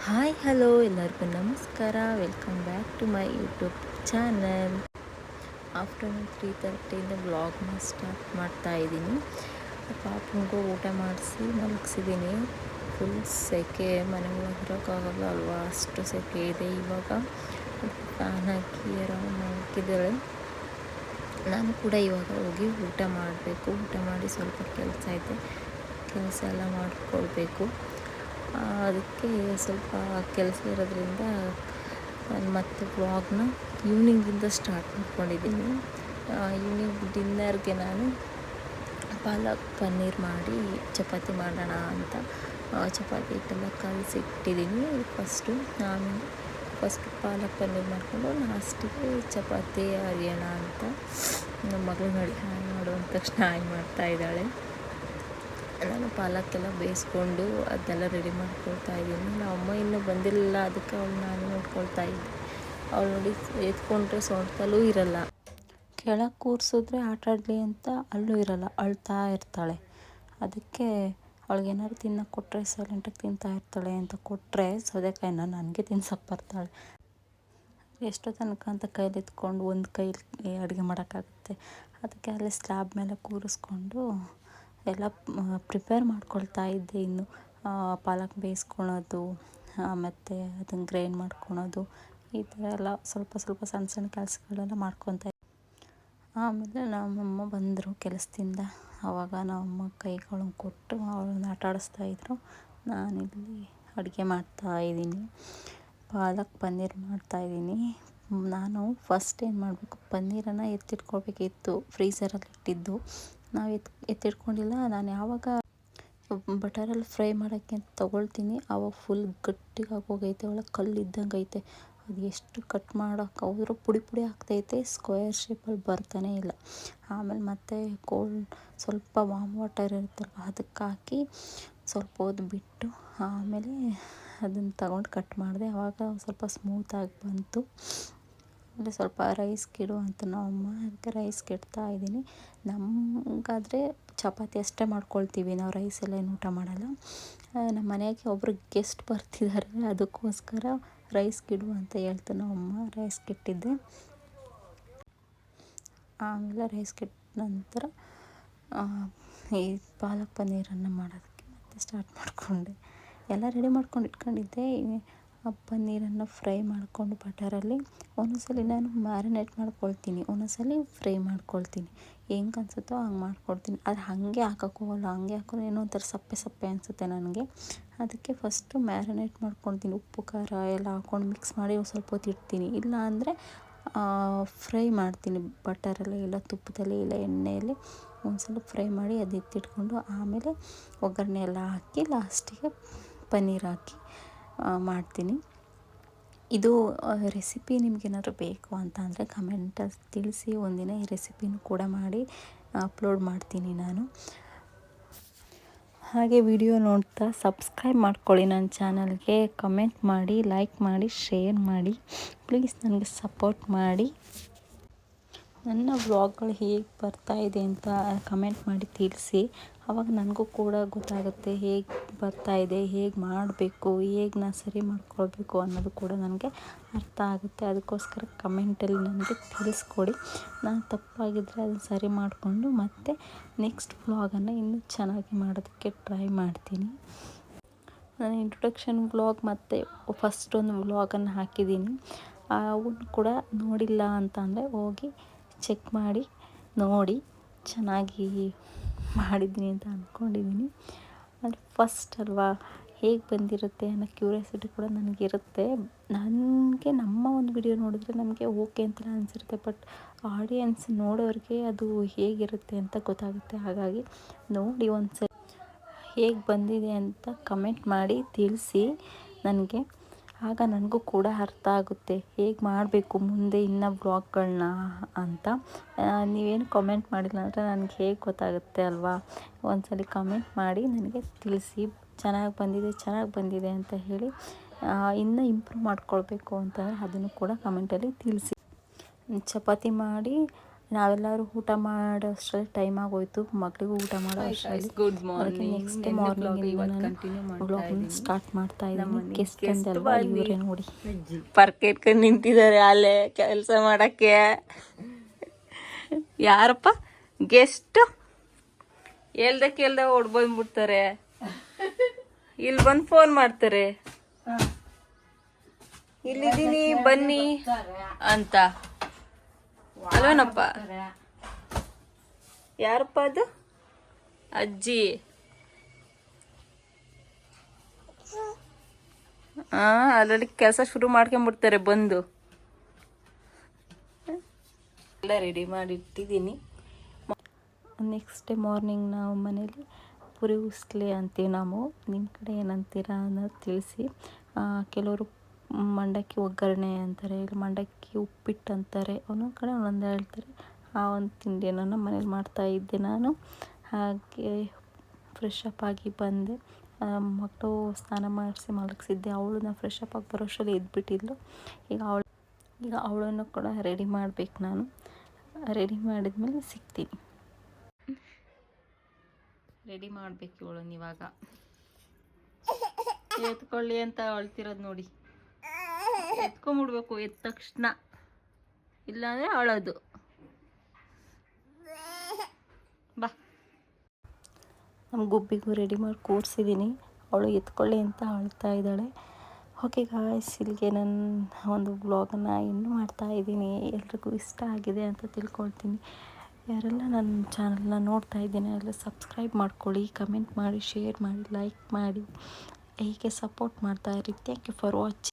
Hi hello ಎಲ್ಲರಿಗೂ ನಮಸ್ಕಾರ. Welcome back to my YouTube channel. Afternoon 3:30 ವ್ಲಾಗ್ನ ಸ್ಟಾರ್ಟ್ ಮಾಡ್ತಾ ಇದ್ದೀನಿ. ಪಾಪನಿಗೂ ಊಟ ಮಾಡಿಸಿ ಮಲಗಿಸಿದ್ದೀನಿ. ಫುಲ್ ಸೆಕೆ, ಮನೆ ಒಳಗೆ ಇರೋಕ್ಕಾಗಲ್ಲ ಅಲ್ವಾ, ಅಷ್ಟು ಸೆಕೆ ಇದೆ. ಇವಾಗ ಫ್ಯಾನ್ ಹಾಕಿ ಆರಾಮ್ ಮಲಗಿದ್ದಾಳೆ. ನಾನು ಕೂಡ ಇವಾಗ ಹೋಗಿ ಊಟ ಮಾಡಬೇಕು. ಊಟ ಮಾಡಿ ಸ್ವಲ್ಪ ಕೆಲಸ ಇದೆ, ಕೆಲಸ ಎಲ್ಲ ಮಾಡಿಕೊಳ್ಬೇಕು. ಅದಕ್ಕೆ ಸ್ವಲ್ಪ ಕೆಲಸ ಇರೋದ್ರಿಂದ ನಾನು ಮತ್ತೆ ವ್ಲಾಗ್ನ ಈವ್ನಿಂಗಿಂದ ಸ್ಟಾರ್ಟ್ ಮಾಡ್ಕೊಂಡಿದ್ದೀನಿ. ಈವ್ನಿಂಗ್ ಡಿನ್ನರ್ಗೆ ನಾನು ಪಾಲಕ್ ಪನ್ನೀರ್ ಮಾಡಿ ಚಪಾತಿ ಮಾಡೋಣ ಅಂತ ಚಪಾತಿ ಹಿಟ್ಟೆಲ್ಲ ಕಲಸಿ ಇಟ್ಟಿದ್ದೀನಿ ಆಮೇಲೆ ಫಸ್ಟು ಪಾಲಕ್ ಪನ್ನೀರ್ ಮಾಡಿಕೊಂಡು ಲಾಸ್ಟಿಗೆ ಚಪಾತಿ ಅರಿಯೋಣ ಅಂತ. ನಮ್ಮ ಮಗಳು ನೋಡಿ ಹಾಯ್ ಮಾಡು ಅಂದ ತಕ್ಷಣ ಹಾಯ್ ಮಾಡ್ತಾಯಿದ್ದಾಳೆ. ನಾನು ಪಾಲಕ್ಕೆಲ್ಲ ಬೇಯಿಸ್ಕೊಂಡು ಅದನ್ನೆಲ್ಲ ರೆಡಿ ಮಾಡ್ಕೊಳ್ತಾ ಇದ್ದೀನಿ. ನಮ್ಮ ಅಮ್ಮ ಇನ್ನೂ ಬಂದಿರಲಿಲ್ಲ, ಅದಕ್ಕೆ ನಾನು ನೋಡ್ಕೊಳ್ತಾ ಇದ್ದೆ. ಅವಳು ನೋಡಿ ಎತ್ಕೊಂಡ್ರೆ ಸೊಂಟದಲ್ಲೂ ಇರಲ್ಲ, ಕೆಳಗೆ ಕೂರಿಸಿದ್ರೆ ಆಟ ಆಡಲಿ ಅಂತ ಅಲ್ಲೂ ಇರಲ್ಲ, ಅಳ್ತಾ ಇರ್ತಾಳೆ. ಅದಕ್ಕೆ ಅವಳಿಗೇನಾದ್ರು ತಿನ್ನೋಕೆ ಕೊಟ್ಟರೆ ಸೈಲೆಂಟಾಗಿ ತಿಂತಾ ಇರ್ತಾಳೆ ಅಂತ ಕೊಟ್ಟರೆ ಸೌದೆಕಾಯಿನ ನನಗೆ ತಿನ್ಸೋಕೆ ಬರ್ತಾಳೆ. ಎಷ್ಟೋ ತನಕ ಅಂತ ಕೈಲಿ ಎತ್ಕೊಂಡು ಒಂದು ಕೈಲಿ ಅಡುಗೆ ಮಾಡೋಕ್ಕಾಗುತ್ತೆ. ಅದಕ್ಕೆ ಅಲ್ಲಿ ಸ್ಲ್ಯಾಬ್ ಮೇಲೆ ಕೂರಿಸ್ಕೊಂಡು ಎಲ್ಲ ಪ್ರಿಪೇರ್ ಮಾಡ್ಕೊಳ್ತಾ ಇದ್ದೆ. ಇನ್ನು ಪಾಲಕ್ ಬೇಯಿಸ್ಕೊಳೋದು, ಮತ್ತು ಅದನ್ನು ಗ್ರೈಂಡ್ ಮಾಡ್ಕೊಳೋದು, ಈ ಥರ ಎಲ್ಲ ಸ್ವಲ್ಪ ಸ್ವಲ್ಪ ಸಣ್ಣ ಸಣ್ಣ ಕೆಲಸಗಳೆಲ್ಲ ಮಾಡ್ಕೊತಾ ಇದ್ದೆ. ಆಮೇಲೆ ನಮ್ಮಮ್ಮ ಬಂದರು ಕೆಲಸದಿಂದ. ಆವಾಗ ನಮ್ಮಮ್ಮ ಕೈಗಳನ್ನು ಕೊಟ್ಟು ಅವಳನ್ನ ಆಟ ಆಡಿಸ್ತಾಯಿದ್ರು. ನಾನಿಲ್ಲಿ ಅಡುಗೆ ಮಾಡ್ತಾಯಿದ್ದೀನಿ, ಪಾಲಕ್ ಪನ್ನೀರ್ ಮಾಡ್ತಾಯಿದ್ದೀನಿ. ನಾನು ಫಸ್ಟ್ ಏನು ಮಾಡಬೇಕು, ಪನ್ನೀರನ್ನು ಎತ್ತಿಟ್ಕೊಳ್ಬೇಕಿತ್ತು, ಫ್ರೀಝರಲ್ಲಿ ಇಟ್ಟಿದ್ದು. ನಾವು ಎತ್ತಿಟ್ಕೊಂಡಿಲ್ಲ. ನಾನು ಯಾವಾಗ ಬಟರಲ್ಲಿ ಫ್ರೈ ಮಾಡೋಕ್ಕೆ ಅಂತ ತೊಗೊಳ್ತೀನಿ ಆವಾಗ ಫುಲ್ ಗಟ್ಟಿಗಾಗಿ ಹೋಗೈತೆ, ಒಳಗೆ ಕಲ್ಲು ಇದ್ದಂಗೆ ಐತೆ. ಅದು ಎಷ್ಟು ಕಟ್ ಮಾಡೋಕೆ ಹೋದ್ರೂ ಪುಡಿ ಪುಡಿ ಆಗ್ತೈತೆ, ಸ್ಕ್ವೇರ್ ಶೇಪಲ್ಲಿ ಬರ್ತಾನೆ ಇಲ್ಲ. ಆಮೇಲೆ ಮತ್ತೆ ಸ್ವಲ್ಪ ವಾಮ್ ವಾಟರ್ ಇರುತ್ತಲ್ವ, ಅದಕ್ಕೆ ಹಾಕಿ ಸ್ವಲ್ಪ ಹೊತ್ತು ಬಿಟ್ಟು ಆಮೇಲೆ ಅದನ್ನು ತಗೊಂಡು ಕಟ್ ಮಾಡಿದೆ. ಆವಾಗ ಸ್ವಲ್ಪ ಸ್ಮೂತಾಗಿ ಬಂತು. ಅಂದರೆ ಸ್ವಲ್ಪ ರೈಸ್ಗಿಡು ಅಂತ ನಮ್ಮಮ್ಮ, ಅದಕ್ಕೆ ರೈಸ್ಗೆ ಇಡ್ತಾ ಇದ್ದೀನಿ. ನಮಗಾದರೆ ಚಪಾತಿ ಅಷ್ಟೇ ಮಾಡ್ಕೊಳ್ತೀವಿ, ನಾವು ರೈಸ್ ಎಲ್ಲ ಏನು ಊಟ ಮಾಡಲ್ಲ. ನಮ್ಮ ಮನೆಗೆ ಒಬ್ಬರು ಗೆಸ್ಟ್ ಬರ್ತಿದ್ದಾರೆ, ಅದಕ್ಕೋಸ್ಕರ ರೈಸ್ಗಿಡು ಅಂತ ಹೇಳ್ತು ನಮ್ಮಮ್ಮ. ರೈಸ್ಗಿಟ್ಟಿದ್ದೆ. ಆಮೇಲೆ ರೈಸ್ಗಿಟ್ಟ ನಂತರ ಈ ಪಾಲಕ್ ಪನ್ನೀರನ್ನು ಮಾಡೋದಕ್ಕೆ ಮತ್ತೆ ಸ್ಟಾರ್ಟ್ ಮಾಡಿಕೊಂಡೆ. ಎಲ್ಲ ರೆಡಿ ಮಾಡ್ಕೊಂಡು ಇಟ್ಕೊಂಡಿದ್ದೆ. ಪನ್ನೀರನ್ನು ಫ್ರೈ ಮಾಡಿಕೊಂಡು ಬಟರಲ್ಲಿ ಒಂದೊಂದ್ಸಲ ನಾನು ಮ್ಯಾರಿನೇಟ್ ಮಾಡ್ಕೊಳ್ತೀನಿ, ಒಂದೊಂದ್ಸಲ ಫ್ರೈ ಮಾಡ್ಕೊಳ್ತೀನಿ. ಹೆಂಗೆ ಅನಿಸುತ್ತೋ ಹಂಗೆ ಮಾಡ್ಕೊಳ್ತೀನಿ. ಅದು ಹಾಗೆ ಹಾಕೋಕ್ಕೆ ಹೋಗಲ್ಲ, ಹಾಗೆ ಹಾಕಿದ್ರೆ ಏನೋ ಒಂಥರ ಸಪ್ಪೆ ಸಪ್ಪೆ ಅನಿಸುತ್ತೆ ನನಗೆ. ಅದಕ್ಕೆ ಫಸ್ಟು ಮ್ಯಾರಿನೇಟ್ ಮಾಡ್ಕೊಳ್ತೀನಿ, ಉಪ್ಪು ಖಾರ ಎಲ್ಲ ಹಾಕ್ಕೊಂಡು ಮಿಕ್ಸ್ ಮಾಡಿ ಸ್ವಲ್ಪ ಹೊತ್ತು ಇಡ್ತೀನಿ. ಇಲ್ಲ ಅಂದರೆ ಫ್ರೈ ಮಾಡ್ತೀನಿ ಬಟರಲ್ಲಿ, ಇಲ್ಲ ತುಪ್ಪದಲ್ಲಿ, ಇಲ್ಲ ಎಣ್ಣೆಯಲ್ಲಿ ಒಂದ್ಸಲ ಫ್ರೈ ಮಾಡಿ ಅದು ಎತ್ತಿಟ್ಕೊಂಡು ಆಮೇಲೆ ಒಗ್ಗರಣೆ ಎಲ್ಲ ಹಾಕಿ ಲಾಸ್ಟಿಗೆ ಪನ್ನೀರ್ ಹಾಕಿ ಮಾಡ್ತೀನಿ. ಇದು ರೆಸಿಪಿ ನಿಮಗೇನಾದ್ರು ಬೇಕು ಅಂತ ಅಂದರೆ ಕಮೆಂಟಲ್ಲಿ ತಿಳಿಸಿ. ಒಂದಿನ ಈ ರೆಸಿಪಿನೂ ಕೂಡ ಮಾಡಿ ಅಪ್ಲೋಡ್ ಮಾಡ್ತೀನಿ ನಾನು. ಹಾಗೆ ವಿಡಿಯೋ ನೋಡ್ತಾ ಸಬ್ಸ್ಕ್ರೈಬ್ ಮಾಡ್ಕೊಳ್ಳಿ ನನ್ನ ಚಾನಲ್ಗೆ. ಕಮೆಂಟ್ ಮಾಡಿ, ಲೈಕ್ ಮಾಡಿ, ಶೇರ್ ಮಾಡಿ. ಪ್ಲೀಸ್ ನನಗೆ ಸಪೋರ್ಟ್ ಮಾಡಿ. ನನ್ನ ವ್ಲಾಗ್ಗಳು ಹೇಗೆ ಬರ್ತಾಯಿದೆ ಅಂತ ಕಮೆಂಟ್ ಮಾಡಿ ತಿಳಿಸಿ. ಆವಾಗ ನನಗೂ ಕೂಡ ಗೊತ್ತಾಗುತ್ತೆ ಹೇಗೆ ಬರ್ತಾಯಿದೆ, ಹೇಗೆ ಮಾಡಬೇಕು, ಹೇಗೆ ನಾನು ಸರಿ ಮಾಡ್ಕೊಳ್ಬೇಕು ಅನ್ನೋದು ಕೂಡ ನನಗೆ ಅರ್ಥ ಆಗುತ್ತೆ. ಅದಕ್ಕೋಸ್ಕರ ಕಮೆಂಟಲ್ಲಿ ನನಗೆ ತಿಳಿಸ್ಕೊಡಿ. ನಾನು ತಪ್ಪಾಗಿದ್ದರೆ ಅದನ್ನು ಸರಿ ಮಾಡಿಕೊಂಡು ಮತ್ತೆ ನೆಕ್ಸ್ಟ್ ವ್ಲಾಗನ್ನು ಇನ್ನೂ ಚೆನ್ನಾಗಿ ಮಾಡೋದಕ್ಕೆ ಟ್ರೈ ಮಾಡ್ತೀನಿ. ನಾನು ಇಂಟ್ರೊಡಕ್ಷನ್ ವ್ಲಾಗ್ ಮತ್ತು ಫಸ್ಟ್ ಒಂದು ವ್ಲಾಗನ್ನು ಹಾಕಿದ್ದೀನಿ. ಅವನ್ನು ಕೂಡ ನೋಡಿಲ್ಲ ಅಂತ ಅಂದರೆ ಹೋಗಿ ಚೆಕ್ ಮಾಡಿ ನೋಡಿ. ಚೆನ್ನಾಗಿ ಮಾಡಿದ್ದೀನಿ ಅಂತ ಅಂದ್ಕೊಂಡಿದ್ದೀನಿ. ಅದು ಫಸ್ಟ್ ಅಲ್ವಾ, ಹೇಗೆ ಬಂದಿರುತ್ತೆ ಅನ್ನೋ ಕ್ಯೂರಿಯಾಸಿಟಿ ಕೂಡ ನನಗಿರುತ್ತೆ. ನನಗೆ ನಮ್ಮ ಒಂದು ವಿಡಿಯೋ ನೋಡಿದ್ರೆ ನಮಗೆ ಓಕೆ ಅಂತ ಅನಿಸಿರುತ್ತೆ, ಬಟ್ ಆಡಿಯನ್ಸ್ ನೋಡೋರಿಗೆ ಅದು ಹೇಗಿರುತ್ತೆ ಅಂತ ಗೊತ್ತಾಗುತ್ತೆ. ಹಾಗಾಗಿ ನೋಡಿ ಒಂದ್ಸಲ ಹೇಗೆ ಬಂದಿದೆ ಅಂತ ಕಮೆಂಟ್ ಮಾಡಿ ತಿಳಿಸಿ ನನಗೆ. ಆಗ ನನಗೂ ಕೂಡ ಅರ್ಥ ಆಗುತ್ತೆ ಹೇಗೆ ಮಾಡಬೇಕು ಮುಂದೆ ಇನ್ನೂ ವ್ಲಾಗ್ಗಳನ್ನ ಅಂತ. ನೀವೇನು ಕಮೆಂಟ್ ಮಾಡಿಲ್ಲ ಅಂದರೆ ನನಗೆ ಹೇಗೆ ಗೊತ್ತಾಗುತ್ತೆ ಅಲ್ವಾ. ಒಂದ್ಸಲ ಕಮೆಂಟ್ ಮಾಡಿ ನನಗೆ ತಿಳಿಸಿ, ಚೆನ್ನಾಗಿ ಬಂದಿದೆ ಅಂತ ಹೇಳಿ. ಇನ್ನೂ ಇಂಪ್ರೂವ್ ಮಾಡ್ಕೊಳ್ಬೇಕು ಅಂತಂದರೆ ಅದನ್ನು ಕೂಡ ಕಮೆಂಟಲ್ಲಿ ತಿಳಿಸಿ. ಚಪಾತಿ ಮಾಡಿ ನಾವೆಲ್ಲರೂ ಊಟ ಮಾಡೋ ಅಷ್ಟರಲ್ಲಿ ಟೈಮ್ ಆಗೋಯ್ತು, ಮಕ್ಕಳಿಗೂ ಊಟ ಮಾಡೋ ಅಷ್ಟರಲ್ಲಿ. ಗುಡ್ ಅದಕ್ಕೆ ಮಾರ್ನಿಂಗ್. ನೆಕ್ಸ್ಟ್ ಮಾರ್ನಿಂಗಿಂದ ನಾನು ವ್ಲಾಗ್ನ ಸ್ಟಾರ್ಟ್ ಮಾಡ್ತಾ ಇದ್ದೀನಿ. ಗೆಸ್ಟ್ ಅಂದಲ್ವಾ ಇವರೇ ನೋಡಿ, ಪರ್ಕೆ ಇಟ್ಕೊಂಡು ನಿಂತಿದ್ದಾರೆ ಅಲ್ಲೇ ಕೆಲಸ ಮಾಡಕ್ಕೆ. ಯಾರಪ್ಪ ಗೆಸ್ಟ್? ಕೇಳ್ದ ಓಡ್ ಬಂದ್ಬಿಡ್ತಾರೆ, ಇಲ್ಲಿ ಬಂದು ಫೋನ್ ಮಾಡ್ತಾರೆ, ಇಲ್ಲಿದ್ದೀನಿ ಬನ್ನಿ ಅಂತ ಅಲ್ವೇನಪ್ಪ? ಯಾರಪ್ಪ ಅದು? ಅಜ್ಜಿ. ಆಲ್ರೆಡಿ ಕೆಲಸ ಶುರು ಮಾಡ್ಕೊಂಬಿಡ್ತಾರೆ ಬಂದು. ಎಲ್ಲ ರೆಡಿ ಮಾಡಿ ಇಟ್ಟಿದ್ದೀನಿ. ನೆಕ್ಸ್ಟ್ ಡೇ ಮಾರ್ನಿಂಗ್ ನಾವು ಮನೇಲಿ ಪುರಿ ಉಸ್ಲಿ ಅಂತೀವಿ ನಾವು, ನಿಮ್ಮ ಕಡೆ ಏನಂತೀರಾ ಅನ್ನೋದು ತಿಳಿಸಿ. ಕೆಲವರು ಮಂಡಕ್ಕಿ ಒಗ್ಗರಣೆ ಅಂತಾರೆ, ಇಲ್ಲ ಮಂಡಕ್ಕಿ ಉಪ್ಪಿಟ್ಟು ಅಂತಾರೆ, ಒಂದೊಂದು ಕಡೆ ಒಂದೊಂದು ಹೇಳ್ತಾರೆ. ಆ ಒಂದು ತಿಂಡಿಯನ್ನು ಮನೇಲಿ ಮಾಡ್ತಾಯಿದ್ದೆ ನಾನು. ಹಾಗೆ ಫ್ರೆಶ್ ಅಪ್ ಆಗಿ ಬಂದೆ, ಮಕ್ಕಳು ಸ್ನಾನ ಮಾಡಿಸಿ ಮಲಗಿಸಿದ್ದೆ. ಅವಳನ್ನ ಫ್ರೆಶ್ ಅಪ್ ಆಗಿ ಬರೋಷ್ಟರಲ್ಲಿ ಎದ್ಬಿಟ್ಟಿದ್ಲು. ಈಗ ಅವಳನ್ನು ಕೂಡ ರೆಡಿ ಮಾಡಬೇಕು ನಾನು. ರೆಡಿ ಮಾಡಿದ್ಮೇಲೆ ಸಿಗ್ತೀನಿ. ರೆಡಿ ಮಾಡಬೇಕು ಇವಳನ್ನು ಇವಾಗ. ಎತ್ಕೊಳ್ಳಿ ಅಂತ ಅಳ್ತಿರೋದು ನೋಡಿ, ಎತ್ಕೊಂಬಿಡ್ಬೇಕು ಎದ್ದ ತಕ್ಷಣ, ಇಲ್ಲಾಂದರೆ ಅಳೋದು. ಬಾ. ನಮ್ಮ ಗುಬ್ಬಿಗೂ ರೆಡಿ ಮಾಡಿ ಕೂರಿಸಿದ್ದೀನಿ, ಅವಳು ಎತ್ಕೊಳ್ಳಿ ಅಂತ ಅಳ್ತಾ ಇದ್ದಾಳೆ. ಓಕೆ ಗಾಯ್ಸ್, ಇಲ್ಲಿಗೆ ನನ್ನ ಒಂದು ವ್ಲಾಗನ್ನು ಇನ್ನೂ ಮಾಡ್ತಾಯಿದ್ದೀನಿ. ಎಲ್ರಿಗೂ ಇಷ್ಟ ಆಗಿದೆ ಅಂತ ತಿಳ್ಕೊಳ್ತೀನಿ. ಯಾರೆಲ್ಲ ನನ್ನ ಚಾನಲ್ನ ನೋಡ್ತಾ ಇದ್ದೀನಿ ಎಲ್ಲ ಸಬ್ಸ್ಕ್ರೈಬ್ ಮಾಡ್ಕೊಳ್ಳಿ, ಕಮೆಂಟ್ ಮಾಡಿ, ಶೇರ್ ಮಾಡಿ, ಲೈಕ್ ಮಾಡಿ, ಹೀಗೆ ಸಪೋರ್ಟ್ ಮಾಡ್ತಾಯಿರಿ. Thank you for watching.